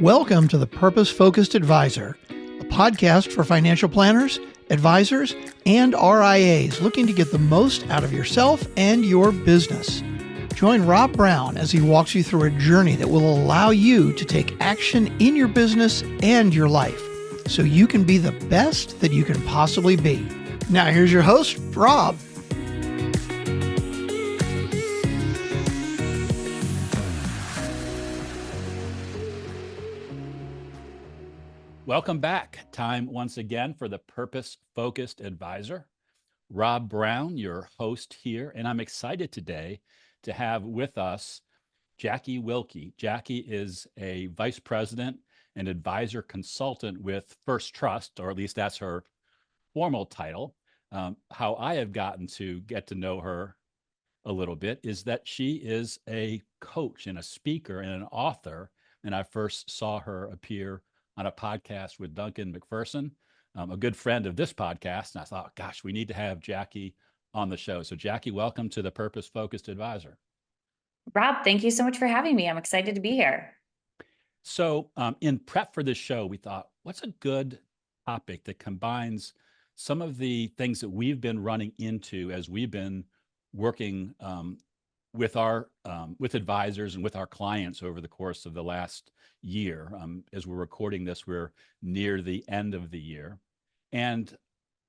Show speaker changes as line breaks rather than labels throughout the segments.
Welcome to the Purpose Focused Advisor, a podcast for financial planners, advisors, and RIAs looking to get the most out of yourself and your business. Join Rob Brown as he walks you through a journey that will allow you to take action in your business and your life so you can be the best that you can possibly be. Now, here's your host, Rob.
Welcome back. Time once again for the Purpose Focused Advisor. Rob Brown, your host here, and I'm excited today to have with us Jackie Wilke. Jackie is a vice president and advisor consultant with First Trust, or at least that's her formal title. How I have gotten to get to know her a little bit is that she is a coach and a speaker and an author. And I first saw her appear on a podcast with Duncan McPherson, a good friend of this podcast. And I thought, gosh, we need to have Jackie on the show. So Jackie, welcome to the Purpose Focused Advisor.
Rob, thank you so much for having me. I'm excited to be here.
So in prep for this show, we thought, what's a good topic that combines some of the things that we've been running into as we've been working with advisors and with our clients over the course of the last year. As we're recording this, we're near the end of the year. And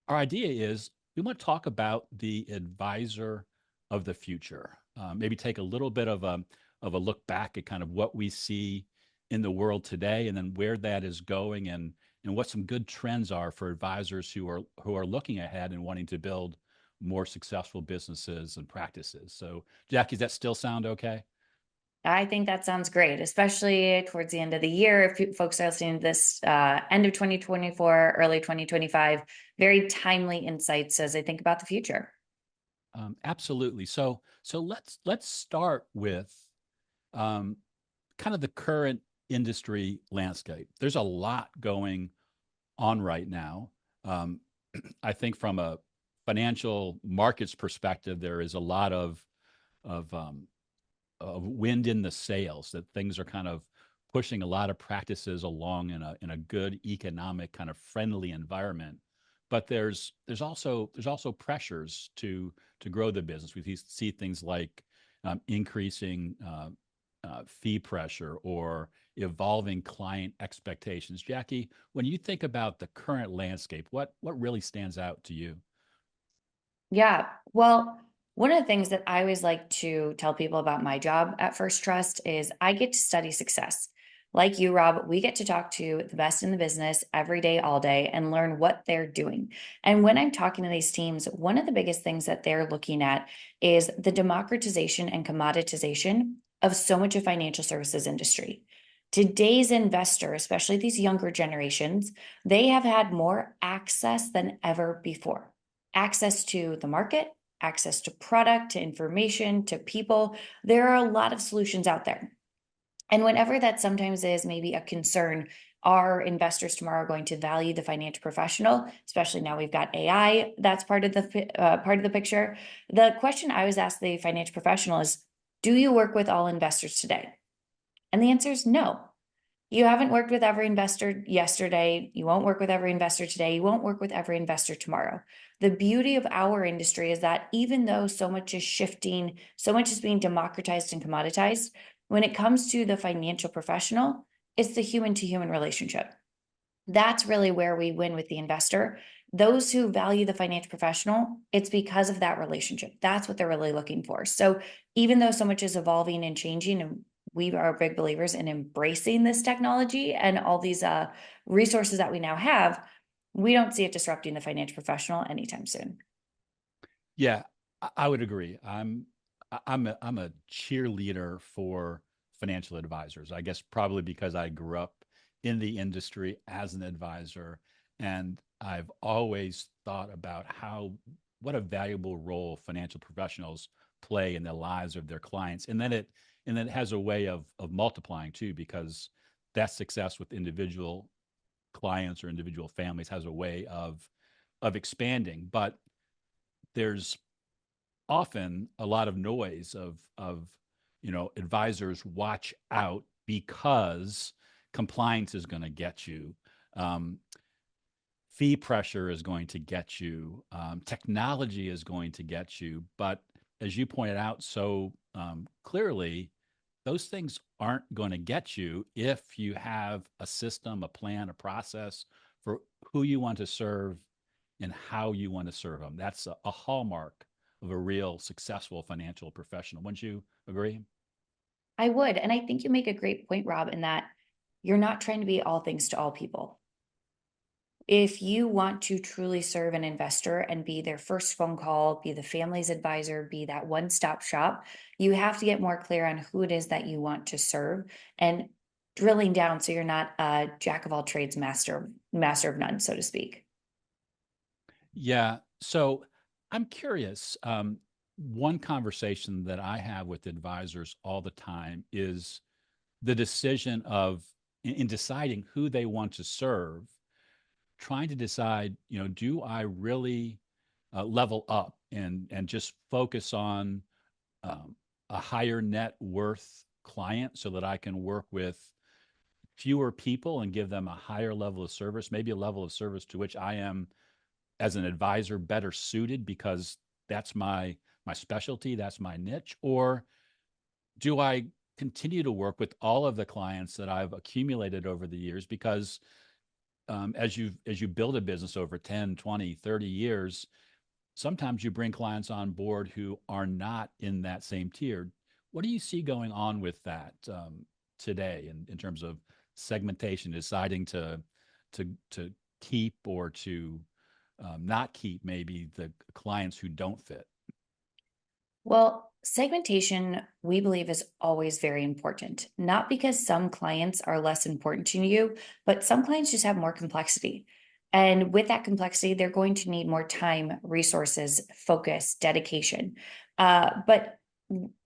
our idea is we want to talk about the advisor of the future, maybe take a little bit of a look back at kind of what we see in the world today, and then where that is going, and what some good trends are for advisors who are looking ahead and wanting to build more successful businesses and practices. So Jackie, does that still sound okay?
I think that sounds great, especially towards the end of the year. If folks are listening to this end of 2024, early 2025, very timely insights as I think about the future.
Absolutely. So let's start with kind of the current industry landscape. There's a lot going on right now. I think from a financial markets perspective, there is a lot of wind in the sails, that things are kind of pushing a lot of practices along in a good economic kind of friendly environment. But there's also pressures to grow the business. We see things like increasing fee pressure or evolving client expectations. Jackie, when you think about the current landscape, what really stands out to you?
Yeah, well, one of the things that I always like to tell people about my job at First Trust is I get to study success. Like you, Rob, we get to talk to the best in the business every day, all day, and learn what they're doing. And when I'm talking to these teams, one of the biggest things that they're looking at is the democratization and commoditization of so much of financial services industry. Today's investor, especially these younger generations, they have had more access than ever before. Access to the market, access to product, to information, to people. There are a lot of solutions out there. And whenever that sometimes is maybe a concern, are investors tomorrow going to value the financial professional? Especially now we've got AI, that's part of the picture. The question I always ask the financial professional is, do you work with all investors today? And the answer is no. You haven't worked with every investor yesterday. You won't work with every investor today. You won't work with every investor tomorrow. The beauty of our industry is that even though so much is shifting, so much is being democratized and commoditized, when it comes to the financial professional, it's the human to human relationship. That's really where we win with the investor. Those who value the financial professional, it's because of that relationship. That's what they're really looking for. So even though so much is evolving and changing, and we are big believers in embracing this technology and all these resources that we now have, we don't see it disrupting the financial professional anytime soon.
Yeah, I would agree. I'm a cheerleader for financial advisors. I guess probably because I grew up in the industry as an advisor, and I've always thought about what a valuable role financial professionals play in the lives of their clients, and then it has a way of multiplying too, because that success with individual clients or individual families has a way of expanding. But there's often a lot of noise of advisors watch out because compliance is going to get you. Fee pressure is going to get you. Technology is going to get you. But as you pointed out so clearly, those things aren't going to get you if you have a system, a plan, a process for who you want to serve and how you want to serve them. That's a hallmark of a real successful financial professional. Wouldn't you agree?
I would. And I think you make a great point, Rob, in that you're not trying to be all things to all people. If you want to truly serve an investor and be their first phone call, be the family's advisor, be that one-stop shop, you have to get more clear on who it is that you want to serve and drilling down so you're not a jack of all trades, master of none, so to speak.
Yeah. So I'm curious. One conversation that I have with advisors all the time is the decision of, in deciding who they want to serve, trying to decide, do I really level up and just focus on a higher net worth client so that I can work with fewer people and give them a higher level of service, maybe a level of service to which I am as an advisor better suited because that's my specialty, that's my niche? Or do I continue to work with all of the clients that I've accumulated over the years? Because as you build a business over 10, 20, 30 years, sometimes you bring clients on board who are not in that same tier. What do you see going on with that today in terms of segmentation, deciding to keep or to not keep maybe the clients who don't fit?
Well, segmentation, we believe, is always very important, not because some clients are less important to you, but some clients just have more complexity. And with that complexity, they're going to need more time, resources, focus, dedication. But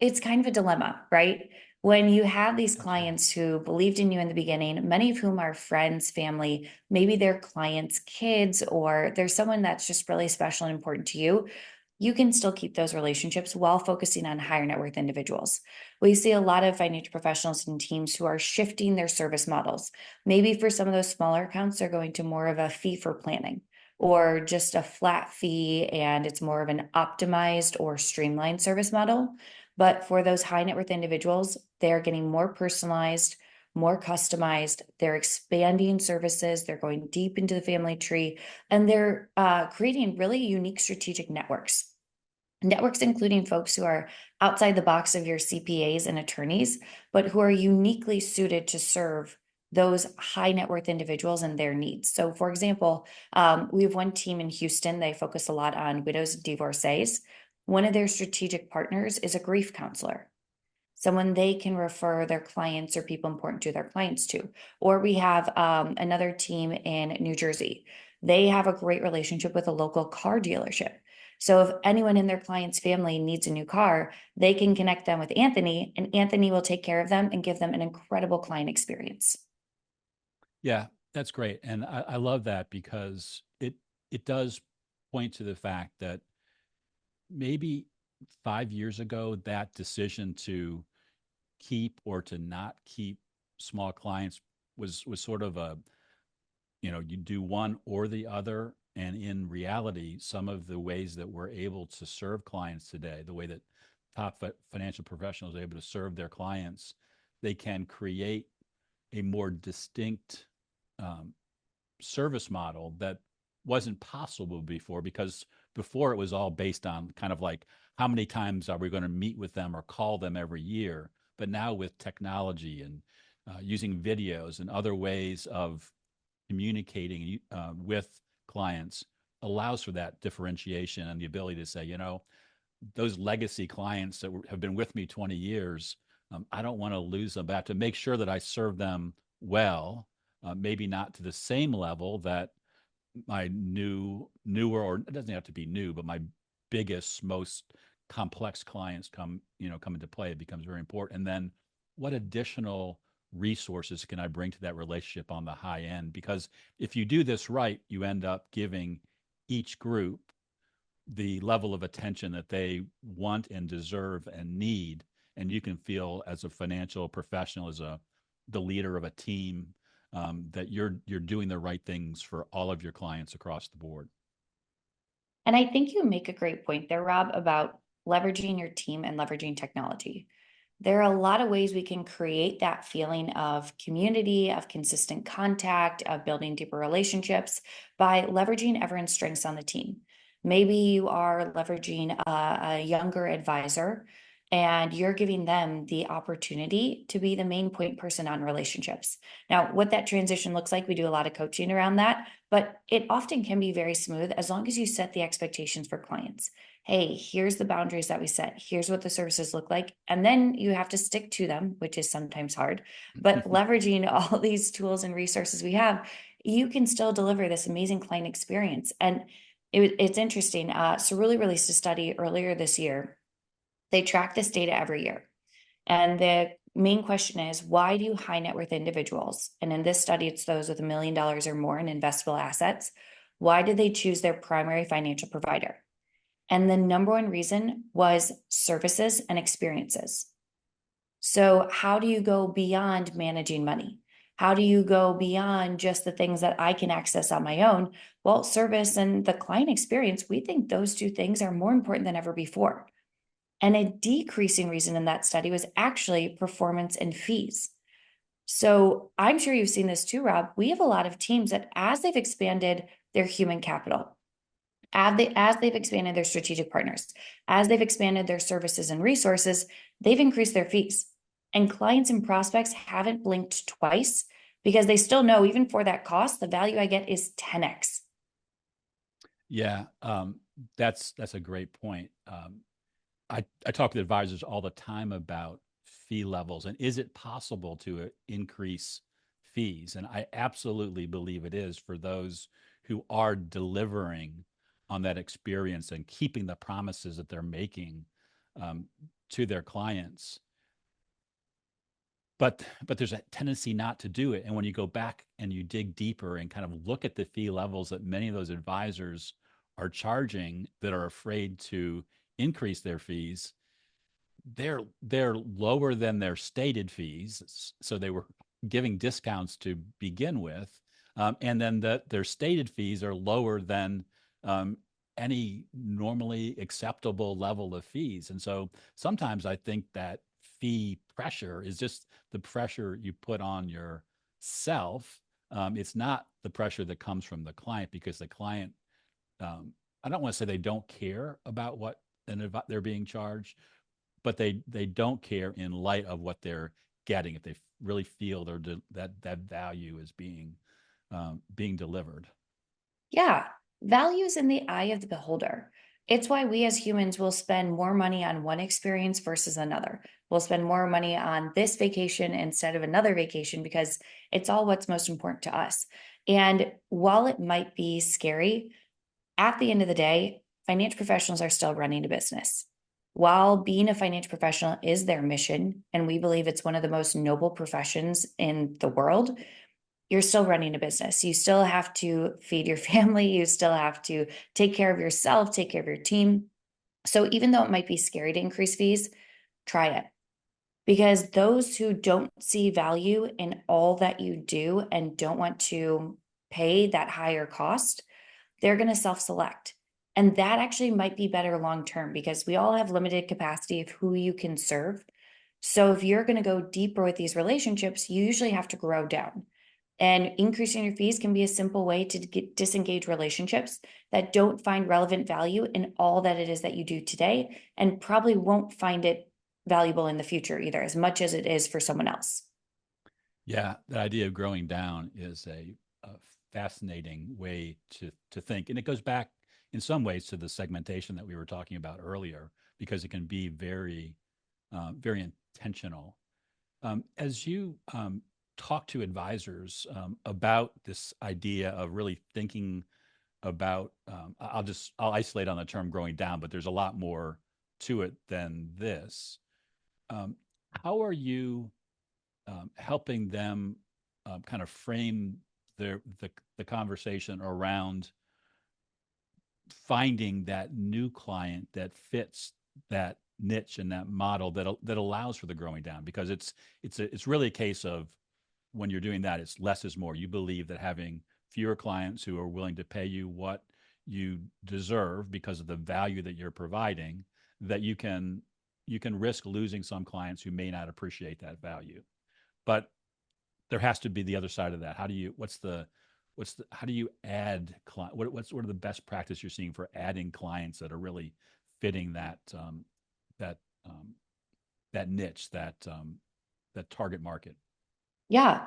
it's kind of a dilemma, right? When you have these clients who believed in you in the beginning, many of whom are friends, family, maybe they're clients' kids, or there's someone that's just really special and important to you, you can still keep those relationships while focusing on higher net worth individuals. We see a lot of financial professionals and teams who are shifting their service models. Maybe for some of those smaller accounts, they're going to more of a fee for planning or just a flat fee, and it's more of an optimized or streamlined service model. But for those high net worth individuals, they're getting more personalized, more customized. They're expanding services. They're going deep into the family tree, and they're creating really unique strategic networks. Networks including folks who are outside the box of your CPAs and attorneys, but who are uniquely suited to serve those high net worth individuals and their needs. So, for example, we have one team in Houston. They focus a lot on widows and divorcees. One of their strategic partners is a grief counselor, someone they can refer their clients or people important to their clients to. Or we have another team in New Jersey. They have a great relationship with a local car dealership. So if anyone in their client's family needs a new car, they can connect them with Anthony, and Anthony will take care of them and give them an incredible client experience.
Yeah, that's great. And I love that because it does point to the fact that maybe 5 years ago, that decision to keep or to not keep small clients was sort of a, you do one or the other. And in reality, some of the ways that we're able to serve clients today, the way that top financial professionals are able to serve their clients, they can create a more distinct service model that wasn't possible before, because before it was all based on kind of like how many times are we going to meet with them or call them every year. But now with technology and using videos and other ways of communicating with clients allows for that differentiation and the ability to say, those legacy clients that have been with me 20 years, I don't want to lose them, but I have to make sure that I serve them well, maybe not to the same level that my newer, or it doesn't have to be new, but my biggest, most complex clients come into play. It becomes very important. And then what additional resources can I bring to that relationship on the high end? Because if you do this right, you end up giving each group the level of attention that they want and deserve and need. And you can feel as a financial professional, as a the leader of a team, that you're doing the right things for all of your clients across the board.
And I think you make a great point there, Rob, about leveraging your team and leveraging technology. There are a lot of ways we can create that feeling of community, of consistent contact, of building deeper relationships by leveraging everyone's strengths on the team. Maybe you are leveraging a younger advisor and you're giving them the opportunity to be the main point person on relationships. Now, what that transition looks like, we do a lot of coaching around that, but it often can be very smooth as long as you set the expectations for clients. Hey, here's the boundaries that we set. Here's what the services look like. And then you have to stick to them, which is sometimes hard. But leveraging all these tools and resources we have, you can still deliver this amazing client experience. And it's interesting. Cerulli released a study earlier this year. They track this data every year. And the main question is, why do high net worth individuals, and in this study, it's those with $1 million or more in investable assets, why did they choose their primary financial provider? And the number one reason was services and experiences. So how do you go beyond managing money? How do you go beyond just the things that I can access on my own? Well, service and the client experience, we think those two things are more important than ever before. And a decreasing reason in that study was actually performance and fees. So I'm sure you've seen this too, Rob. We have a lot of teams that as they've expanded their human capital, as they've expanded their strategic partners, as they've expanded their services and resources, they've increased their fees. And clients and prospects haven't blinked twice because they still know even for that cost, the value I get is 10x.
Yeah, that's a great point. I talk with advisors all the time about fee levels and is it possible to increase fees? And I absolutely believe it is for those who are delivering on that experience and keeping the promises that they're making to their clients. But there's a tendency not to do it. And when you go back and you dig deeper and kind of look at the fee levels that many of those advisors are charging that are afraid to increase their fees, they're lower than their stated fees. So they were giving discounts to begin with. And then their stated fees are lower than any normally acceptable level of fees. And so sometimes I think that fee pressure is just the pressure you put on yourself. It's not the pressure that comes from the client, because the client, I don't want to say they don't care about what they're being charged, but they don't care in light of what they're getting, if they really feel that value is being delivered.
Yeah, value is in the eye of the beholder. It's why we as humans will spend more money on one experience versus another. We'll spend more money on this vacation instead of another vacation because it's all what's most important to us. And while it might be scary, at the end of the day, financial professionals are still running a business. While being a financial professional is their mission, and we believe it's one of the most noble professions in the world, you're still running a business. You still have to feed your family. You still have to take care of yourself, take care of your team. So even though it might be scary to increase fees, try it. Because those who don't see value in all that you do and don't want to pay that higher cost, they're going to self-select. And that actually might be better long-term because we all have limited capacity of who you can serve. So if you're going to go deeper with these relationships, you usually have to grow down. And increasing your fees can be a simple way to disengage relationships that don't find relevant value in all that it is that you do today, and probably won't find it valuable in the future either, as much as it is for someone else.
Yeah, the idea of growing down is a fascinating way to think. And it goes back in some ways to the segmentation that we were talking about earlier, because it can be very, very intentional. As you talk to advisors about this idea of really thinking about, I'll isolate on the term growing down, but there's a lot more to it than this. How are you helping them kind of frame the conversation around finding that new client that fits that niche and that model that allows for the growing down? Because it's really a case of when you're doing that, it's less is more. You believe that having fewer clients who are willing to pay you what you deserve because of the value that you're providing, that you can risk losing some clients who may not appreciate that value. But there has to be the other side of that. How do you how do you add client? What are the best practice you're seeing for adding clients that are really fitting that um, that niche, that target market?
Yeah.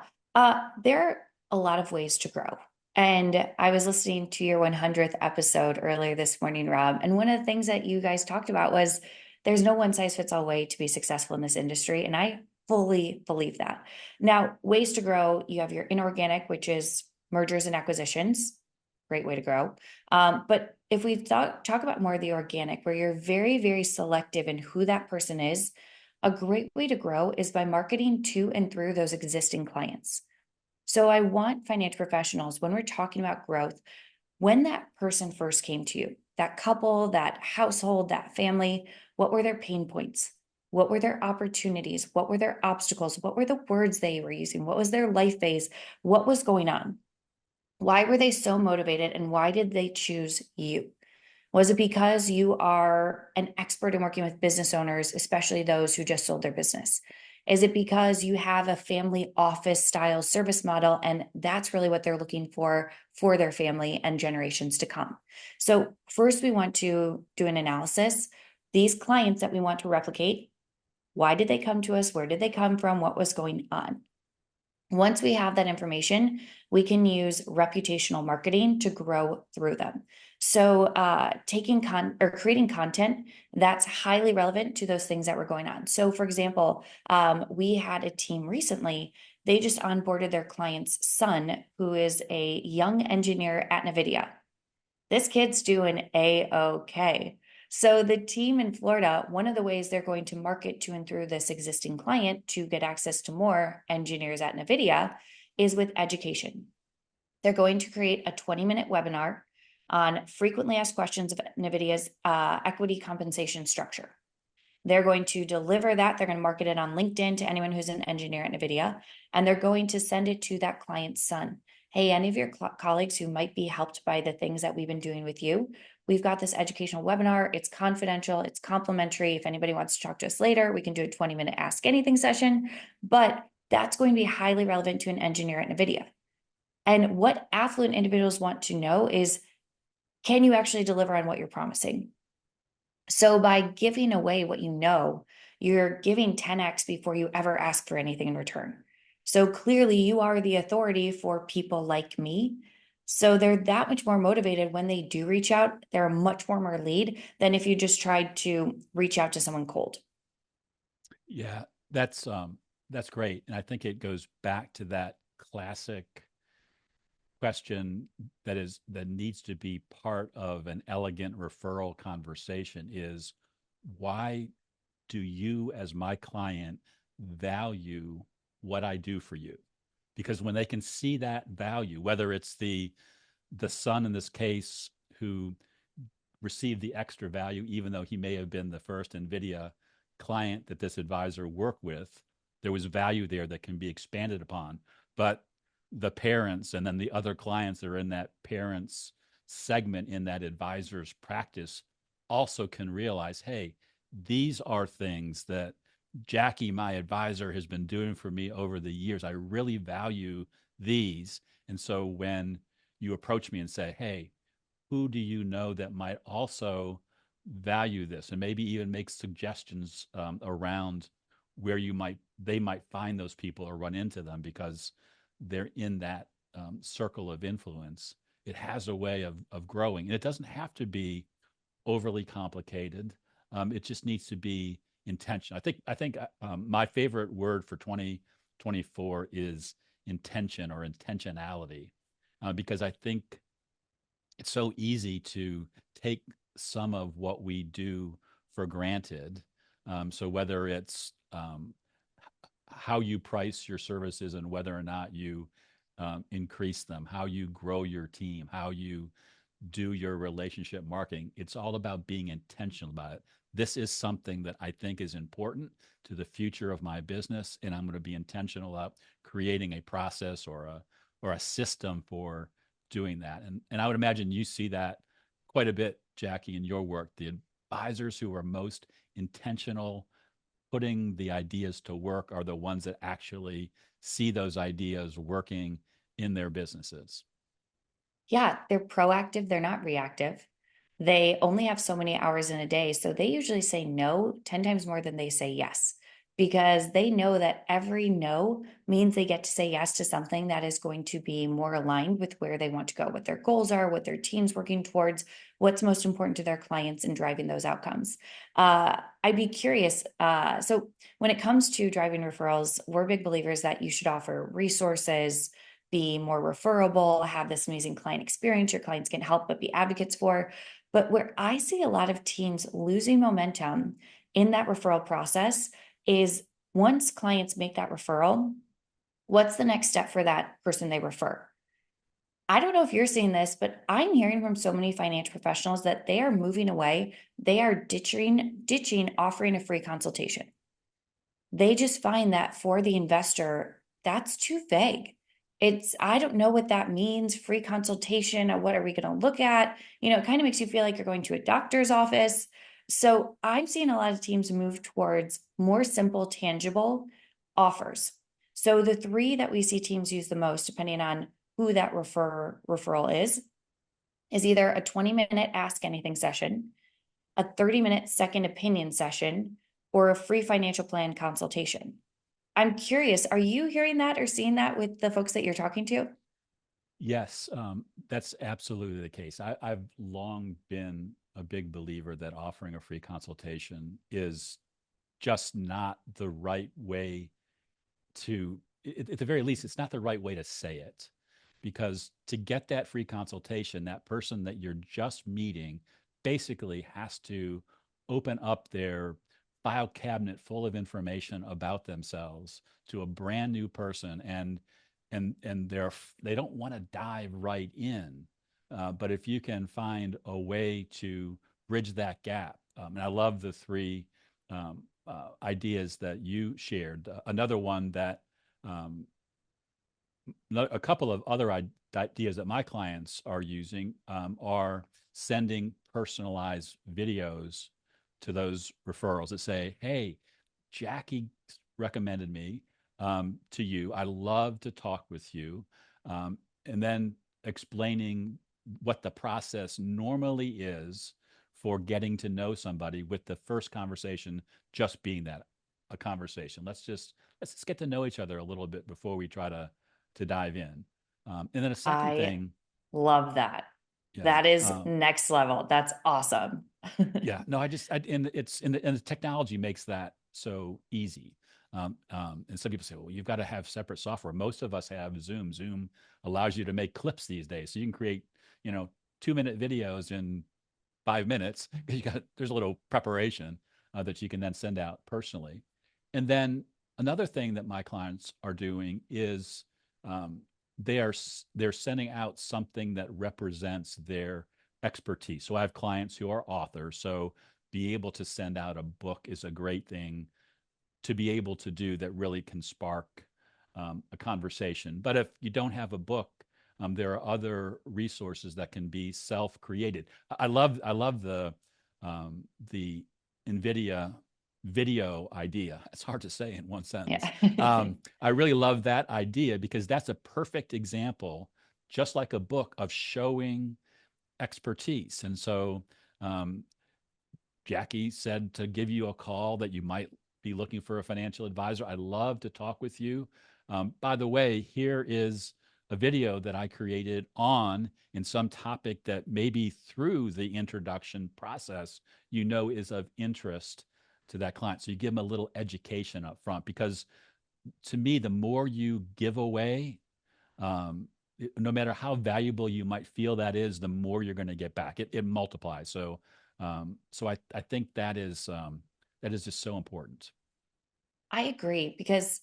There are a lot of ways to grow. And I was listening to your 100th episode earlier this morning, Rob. And one of the things that you guys talked about was there's no one size fits all way to be successful in this industry. And I fully believe that. Now, ways to grow, you have your inorganic, which is mergers and acquisitions. Great way to grow. But if we talk about more of the organic, where you're very, very selective in who that person is, a great way to grow is by marketing to and through those existing clients. So I want financial professionals, when we're talking about growth, when that person first came to you, that couple, that household, that family, what were their pain points? What were their opportunities? What were their obstacles? What were the words they were using? What was their life phase? What was going on? Why were they so motivated and why did they choose you? Was it because you are an expert in working with business owners, especially those who just sold their business? Is it because you have a family office style service model and that's really what they're looking for their family and generations to come? So first we want to do an analysis. These clients that we want to replicate, why did they come to us? Where did they come from? What was going on? Once we have that information, we can use reputational marketing to grow through them. So, creating content that's highly relevant to those things that were going on. So, for example, we had a team recently. They just onboarded their client's son, who is a young engineer at NVIDIA. This kid's doing A-OK. So the team in Florida, one of the ways they're going to market to and through this existing client to get access to more engineers at NVIDIA is with education. They're going to create a 20-minute webinar on frequently asked questions of NVIDIA's equity compensation structure. They're going to deliver that. They're going to market it on LinkedIn to anyone who's an engineer at NVIDIA, and they're going to send it to that client's son. Hey, any of your colleagues who might be helped by the things that we've been doing with you, we've got this educational webinar. It's confidential. It's complimentary. If anybody wants to talk to us later, we can do a 20-minute Ask Anything session, but that's going to be highly relevant to an engineer at NVIDIA. And what affluent individuals want to know is, can you actually deliver on what you're promising? So by giving away what you know, you're giving 10x before you ever ask for anything in return. So clearly you are the authority for people like me. So they're that much more motivated when they do reach out. They're a much warmer lead than if you just tried to reach out to someone cold.
Yeah, that's great. And I think it goes back to that classic question that needs to be part of an elegant referral conversation is, why do you as my client value what I do for you? Because when they can see that value, whether it's the son in this case who received the extra value, even though he may have been the first NVIDIA client that this advisor worked with, there was value there that can be expanded upon. But the parents and then the other clients that are in that parents segment in that advisor's practice also can realize, hey, these are things that Jackie, my advisor, has been doing for me over the years. I really value these. And so when you approach me and say, hey, who do you know that might also value this, and maybe even make suggestions around where they might find those people or run into them because they're in that circle of influence. It has a way of growing, and it doesn't have to be overly complicated. It just needs to be intention. I think my favorite word for 2024 is intention or intentionality, because I think it's so easy to take some of what we do for granted. So whether it's how you price your services and whether or not you increase them, how you grow your team, how you do your relationship marketing, it's all about being intentional about it. this is something that I think is important to the future of my business, and I'm going to be intentional about creating a process or a system for doing that. And I would imagine you see that quite a bit, Jackie, in your work. The advisors who are most intentional putting the ideas to work are the ones that actually see those ideas working in their businesses.
Yeah, they're proactive, they're not reactive. They only have so many hours in a day, so they usually say no 10 times more than they say yes, because they know that every no means they get to say yes to something that is going to be more aligned with where they want to go, what their goals are, what their team's working towards, what's most important to their clients, and driving those outcomes. I'd be curious. So when it comes to driving referrals, we're big believers that you should offer resources, be more referable, have this amazing client experience your clients can help but be advocates for. But where I see a lot of teams losing momentum in that referral process is, once clients make that referral, what's the next step for that person they refer? I don't know if you're seeing this, but I'm hearing from so many financial professionals that they are moving away. They are ditching offering a free consultation. They just find that for the investor, that's too vague. I don't know what that means. Free consultation. What are we going to look at? It kind of makes you feel like you're going to a doctor's office. So I'm seeing a lot of teams move towards more simple, tangible offers. So the three that we see teams use the most, depending on who that referral is either a 20-minute ask anything session, a 30-minute second opinion session, or a free financial plan consultation. I'm curious, are you hearing that or seeing that with the folks that you're talking to?
Yes, that's absolutely the case. I've long been a big believer that offering a free consultation is just not the right way to, at the very least, it's not the right way to say it. Because to get that free consultation, that person that you're just meeting basically has to open up their file cabinet full of information about themselves to a brand new person, and they don't want to dive right in. But if you can find a way to bridge that gap, and I love the three ideas that you shared. Another one that a couple of other ideas that my clients are using are sending personalized videos to those referrals that say, "Hey, Jackie recommended me to you. I love to talk with you," and then explaining what the process normally is for getting to know somebody, with the first conversation just being that, a conversation. Let's get to know each other a little bit before we try to dive in. And then a second
I
thing,
love that.
yeah,
That is next level. That's awesome.
yeah, no, and and the technology makes that so easy. And some people say, well, you've got to have separate software. Most of us have Zoom. Zoom allows you to make clips these days, so you can create, 2-minute videos in 5 minutes. There's a little preparation that you can then send out personally. And then another thing that my clients are doing is they're sending out something that represents their expertise. So I have clients who are authors, so be able to send out a book is a great thing to be able to do, that really can spark a conversation. But if you don't have a book, there are other resources that can be self-created. I love the NVIDIA video idea. It's hard to say in one sentence.
Yeah.
I really love that idea because that's a perfect example, just like a book, of showing expertise. And so Jackie said to give you a call, that you might be looking for a financial advisor. I'd love to talk with you. By the way, here is a video that I created in some topic that maybe through the introduction process, is of interest to that client. So you give them a little education up front, because to me, the more you give away, no matter how valuable you might feel that is, the more you're going to get back. It multiplies. So I think that is just so important.
I agree, because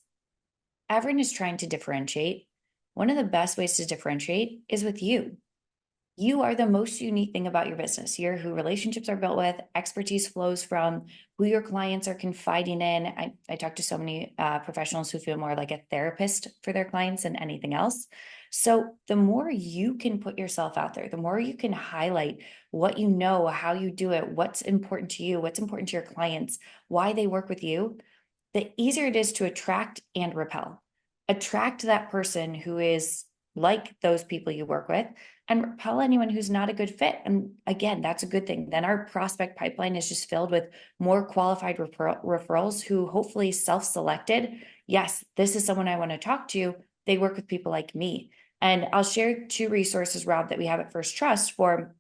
everyone is trying to differentiate. One of the best ways to differentiate is with you. You are the most unique thing about your business. You're who relationships are built with, expertise flows from, who your clients are confiding in. I talk to so many professionals who feel more like a therapist for their clients than anything else. So the more you can put yourself out there, the more you can highlight what you know, how you do it, what's important to you, what's important to your clients, why they work with you, the easier it is to attract and repel. Attract that person who is like those people you work with, and repel anyone who's not a good fit. And again, that's a good thing. Then our prospect pipeline is just filled with more qualified referrals who hopefully self-selected. Yes, this is someone I want to talk to. They work with people like me. And I'll share 2 resources, Rob, that we have at First Trust for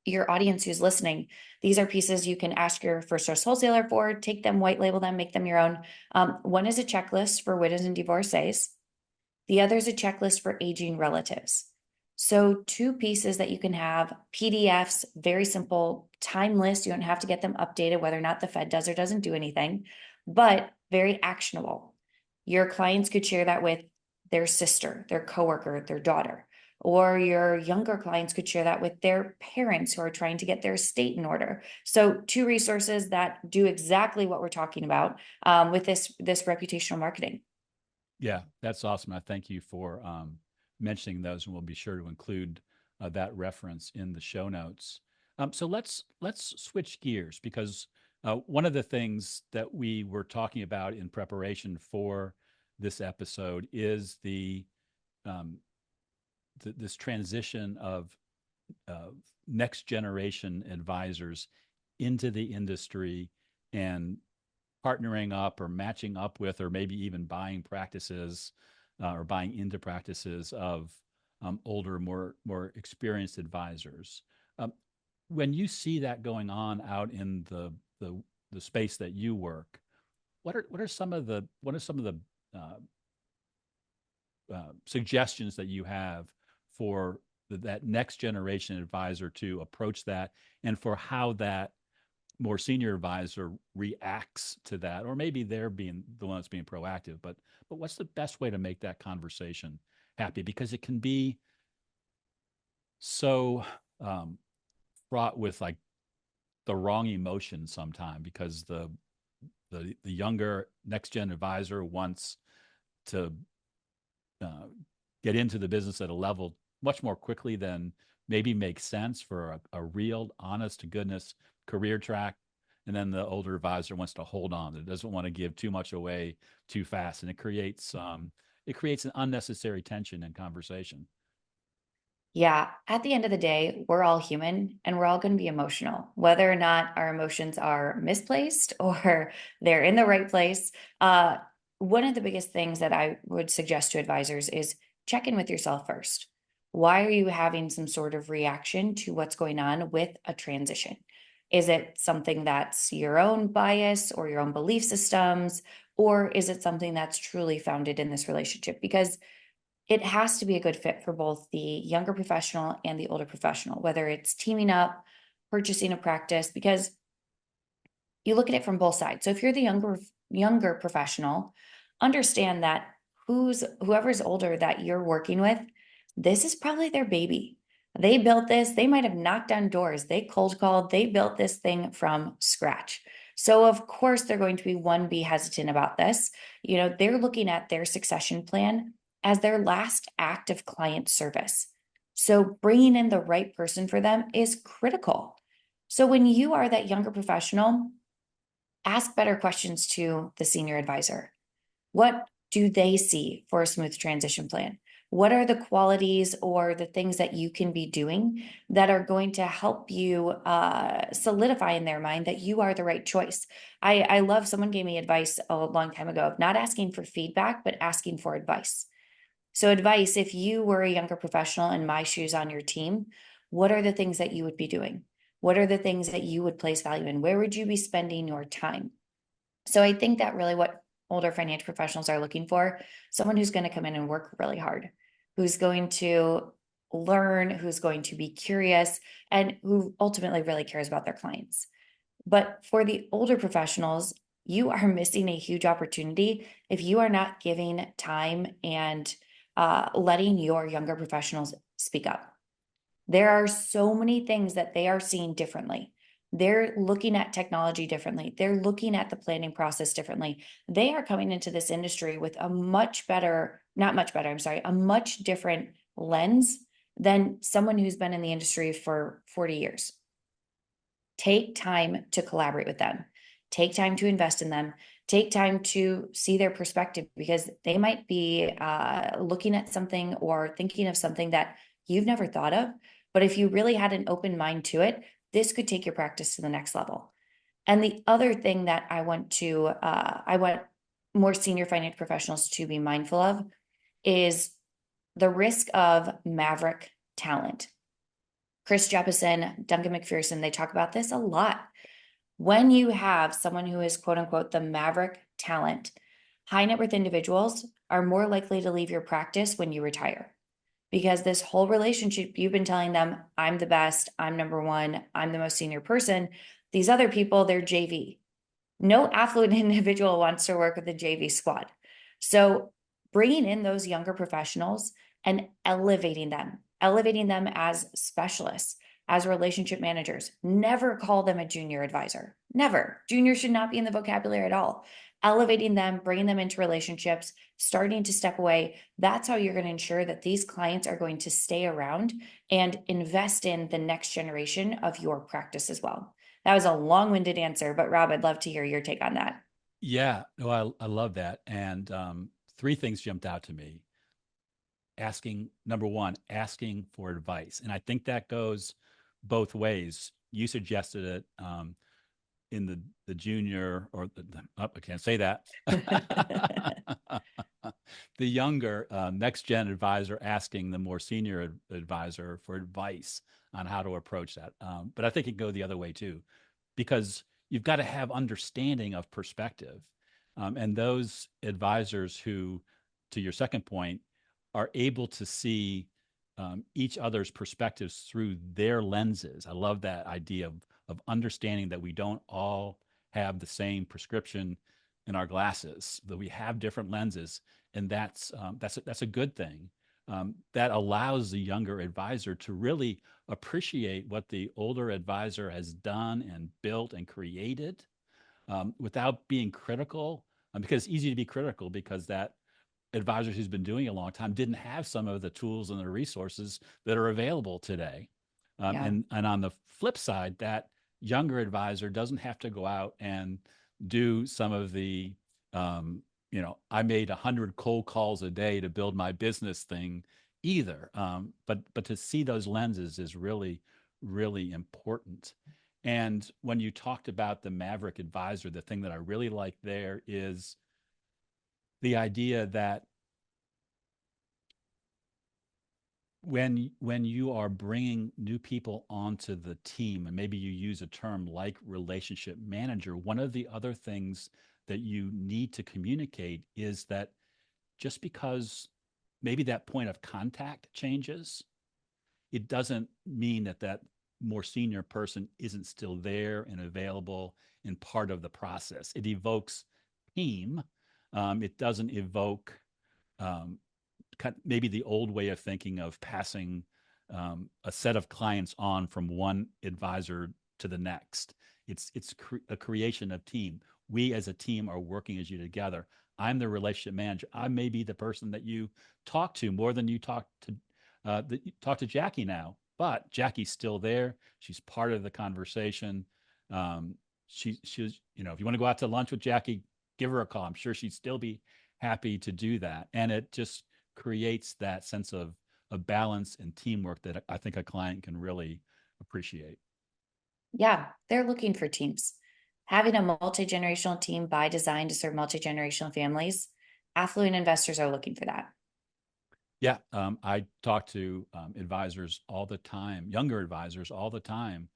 your audience who's listening. These are pieces you can ask your First Trust wholesaler for, take them, white label them, make them your own. One is a checklist for widows and divorcees. The other is a checklist for aging relatives. So 2 pieces that you can have, PDFs, very simple, timeless. You don't have to get them updated, whether or not the Fed does or doesn't do anything, but very actionable. Your clients could share that with their sister, their coworker, their daughter, or your younger clients could share that with their parents who are trying to get their estate in order. So 2 resources that do exactly what we're talking about with this reputational marketing.
Yeah, that's awesome. I thank you for mentioning those, and we'll be sure to include that reference in the show notes. So let's switch gears, because one of the things that we were talking about in preparation for this episode is this transition of next generation advisors into the industry and partnering up or matching up with, or maybe even buying practices or buying into practices of older, more experienced advisors. When you see that going on out in the space that you work, what are some of the suggestions that you have for that next generation advisor to approach that, and for how that more senior advisor reacts to that? Or maybe they're being the one that's being proactive, but what's the best way to make that conversation happy? Because it can be so fraught with like the wrong emotion sometime, because the younger next gen advisor wants to get into the business at a level much more quickly than maybe makes sense for a real honest to goodness career track. And then the older advisor wants to hold on. It doesn't want to give too much away too fast. And it creates an unnecessary tension in conversation.
Yeah, at the end of the day, we're all human and we're all going to be emotional, whether or not our emotions are misplaced or they're in the right place. One of the biggest things that I would suggest to advisors is check in with yourself first. Why are you having some sort of reaction to what's going on with a transition? Is it something that's your own bias or your own belief systems, or is it something that's truly founded in this relationship? Because it has to be a good fit for both the younger professional and the older professional, whether it's teaming up, purchasing a practice, because you look at it from both sides. So if you're the younger professional, understand that whoever's older that you're working with, this is probably their baby. They built this, they might have knocked down doors, they cold called, they built this thing from scratch. So of course they're going to be hesitant about this. They're looking at their succession plan as their last act of client service. So bringing in the right person for them is critical. So when you are that younger professional, ask better questions to the senior advisor. What do they see for a smooth transition plan? What are the qualities or the things that you can be doing that are going to help you solidify in their mind that you are the right choice? I love, someone gave me advice a long time ago of not asking for feedback, but asking for advice. So advice, if you were a younger professional in my shoes on your team, what are the things that you would be doing? What are the things that you would place value in? Where would you be spending your time? So I think that really what older financial professionals are looking for, someone who's going to come in and work really hard, who's going to learn, who's going to be curious, and who ultimately really cares about their clients. But for the older professionals, you are missing a huge opportunity if you are not giving time and letting your younger professionals speak up. There are so many things that they are seeing differently. They're looking at technology differently. They're looking at the planning process differently. They are coming into this industry with a much better, not much better, I'm sorry, a much different lens than someone who's been in the industry for 40 years. Take time to collaborate with them. Take time to invest in them. Take time to see their perspective, because they might be looking at something or thinking of something that you've never thought of. But if you really had an open mind to it, this could take your practice to the next level. And the other thing that I want more senior financial professionals to be mindful of is the risk of maverick talent. Chris Jeppesen, Duncan McPherson, they talk about this a lot. When you have someone who is quote unquote the maverick talent, high net worth individuals are more likely to leave your practice when you retire, because this whole relationship, you've been telling them, I'm the best, I'm number one, I'm the most senior person. These other people, they're JV. No affluent individual wants to work with the JV squad. So bringing in those younger professionals and elevating them as specialists, as relationship managers. Never call them a junior advisor. Never. Junior should not be in the vocabulary at all. Elevating them, bringing them into relationships, starting to step away. That's how you're going to ensure that these clients are going to stay around and invest in the next generation of your practice as well. That was a long-winded answer, but Rob, I'd love to hear your take on that.
Yeah, no, I love that. And three things jumped out to me. Number one, asking for advice. And I think that goes both ways. You suggested it in the junior, or I can't say that. The younger next gen advisor asking the more senior advisor for advice on how to approach that. But I think it can go the other way too, because you've got to have understanding of perspective. And those advisors who, to your second point, are able to see each other's perspectives through their lenses. I love that idea of understanding that we don't all have the same prescription in our glasses, that we have different lenses, and that's a good thing. That allows the younger advisor to really appreciate what the older advisor has done and built and created, without being critical, because it's easy to be critical because that advisor who's been doing it a long time didn't have some of the tools and the resources that are available today.
Yeah.
And on the flip side, that younger advisor doesn't have to go out and do some of the, I made 100 cold calls a day to build my business thing either. But to see those lenses is really, really important. And when you talked about the maverick advisor, the thing that I really like there is the idea that when you are bringing new people onto the team, and maybe you use a term like relationship manager, one of the other things that you need to communicate is that just because maybe that point of contact changes, it doesn't mean that more senior person isn't still there and available and part of the process. It evokes team. It doesn't evoke maybe the old way of thinking of passing a set of clients on from one advisor to the next. It's a creation of team. We as a team are working as you together. I'm the relationship manager. I may be the person that you talk to more than you talk to Jackie now, but Jackie's still there. She's part of the conversation. She's if you want to go out to lunch with Jackie, give her a call. I'm sure she'd still be happy to do that. And it just creates that sense of balance and teamwork that I think a client can really appreciate.
Yeah, they're looking for teams. Having a multi-generational team by design to serve multi-generational families, affluent investors are looking for that.
Yeah, I talk to advisors all the time, younger advisors all the time,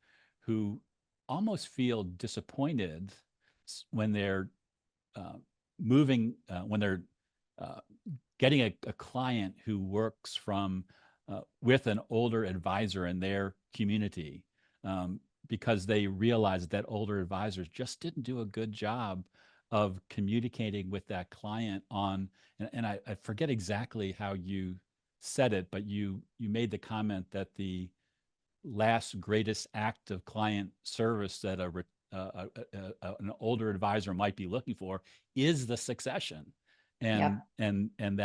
who almost feel disappointed when they're moving, when they're getting a client who works with an older advisor in their community, because they realize that older advisors just didn't do a good job of communicating with that client and I forget exactly how you said it, but you made the comment that the last greatest act of client service that an older advisor might be looking for is the succession. And
Yep.
and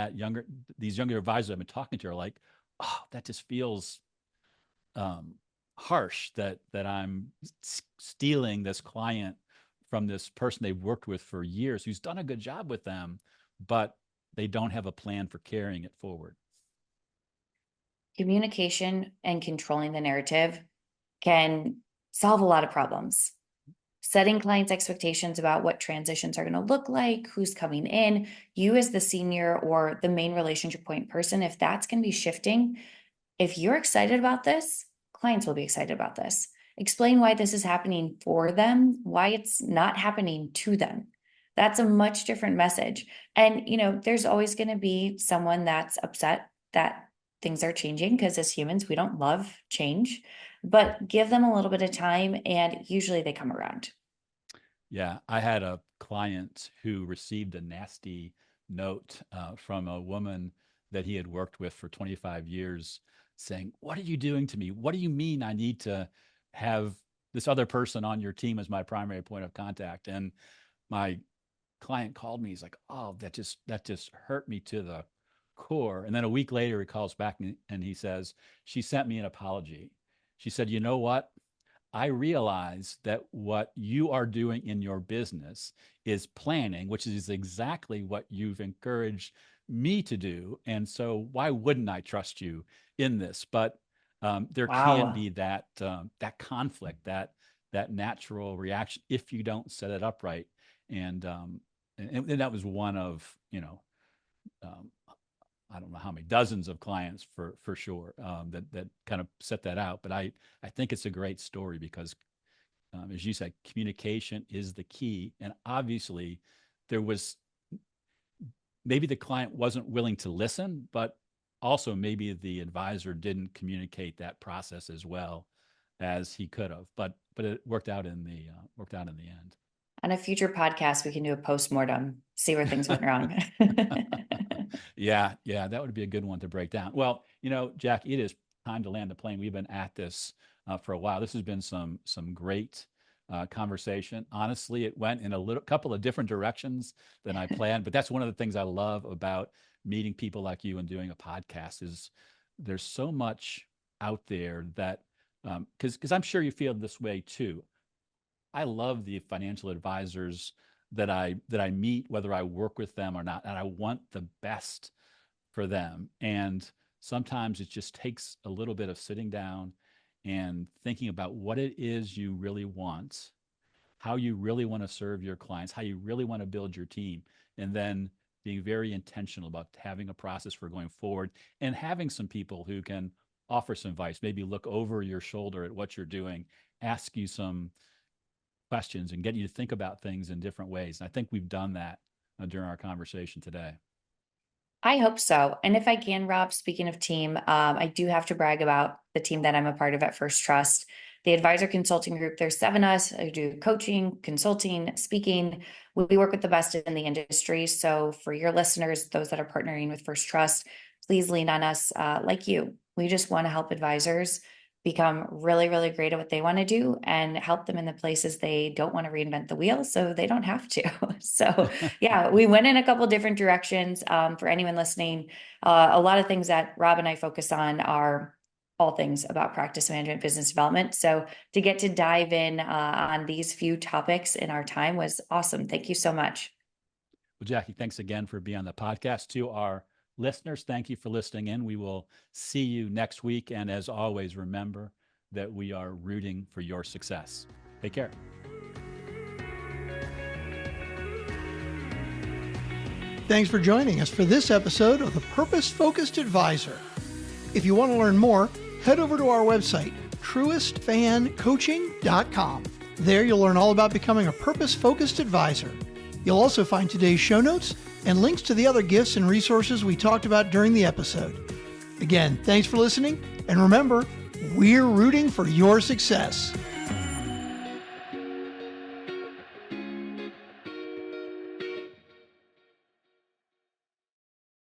these younger advisors I've been talking to are like, oh, that just feels harsh that I'm stealing this client from this person they've worked with for years who's done a good job with them, but they don't have a plan for carrying it forward.
Communication and controlling the narrative can solve a lot of problems. Setting clients' expectations about what transitions are going to look like, who's coming in, you as the senior or the main relationship point person, if that's going to be shifting, if you're excited about this, clients will be excited about this. Explain why this is happening for them, why it's not happening to them. That's a much different message. And, there's always going to be someone that's upset that things are changing, because as humans, we don't love change, but give them a little bit of time and usually they come around.
Yeah, I had a client who received a nasty note from a woman that he had worked with for 25 years saying, "What are you doing to me? What do you mean I need to have this other person on your team as my primary point of contact?" And my client called me. He's like, "Oh, that just hurt me to the core." And then a week later, he calls back and he says, "She sent me an apology. She said, you know what? I realize that what you are doing in your business is planning, which is exactly what you've encouraged me to do. And so why wouldn't I trust you in this?" But there can
Wow.
be that conflict, that natural reaction if you don't set it up right. And that was one of, I don't know how many dozens of clients for sure that kind of set that out. But I think it's a great story because, as you said, communication is the key. And obviously, maybe the client wasn't willing to listen, but also maybe the advisor didn't communicate that process as well as he could have. But it worked out in the end.
On a future podcast, we can do a postmortem, see where things went wrong.
Yeah, that would be a good one to break down. Well, Jack, it is time to land the plane. We've been at this for a while. This has been some great conversation. Honestly, it went in a couple of different directions than I planned, but that's one of the things I love about meeting people like you and doing a podcast is there's so much out there that because I'm sure you feel this way too. I love the financial advisors that I meet, whether I work with them or not, and I want the best for them. And sometimes it just takes a little bit of sitting down and thinking about what it is you really want, how you really want to serve your clients, how you really want to build your team, and then being very intentional about having a process for going forward and having some people who can offer some advice, maybe look over your shoulder at what you're doing, ask you some questions and get you to think about things in different ways. And I think we've done that during our conversation today.
I hope so. And if I can, Rob, speaking of team, I do have to brag about the team that I'm a part of at First Trust. The advisor consulting group, there's 7 of us. I do coaching, consulting, speaking. We work with the best in the industry. So for your listeners, those that are partnering with First Trust, please lean on us like you. We just want to help advisors become really, really great at what they want to do and help them in the places they don't want to reinvent the wheel so they don't have to. So yeah, we went in a couple different directions. For anyone listening, a lot of things that Rob and I focus on are all things about practice management, business development. So to get to dive in on these few topics in our time was awesome. Thank you so much.
Well, Jackie, thanks again for being on the podcast. To our listeners, thank you for listening in. We will see you next week. And as always, remember that we are rooting for your success. Take care.
Thanks for joining us for this episode of The Purpose Focused Advisor. If you want to learn more, head over to our website, truestfancoaching.com. There you'll learn all about becoming a purpose-focused advisor. You'll also find today's show notes and links to the other gifts and resources we talked about during the episode. Again, thanks for listening, and remember, we're rooting for your success.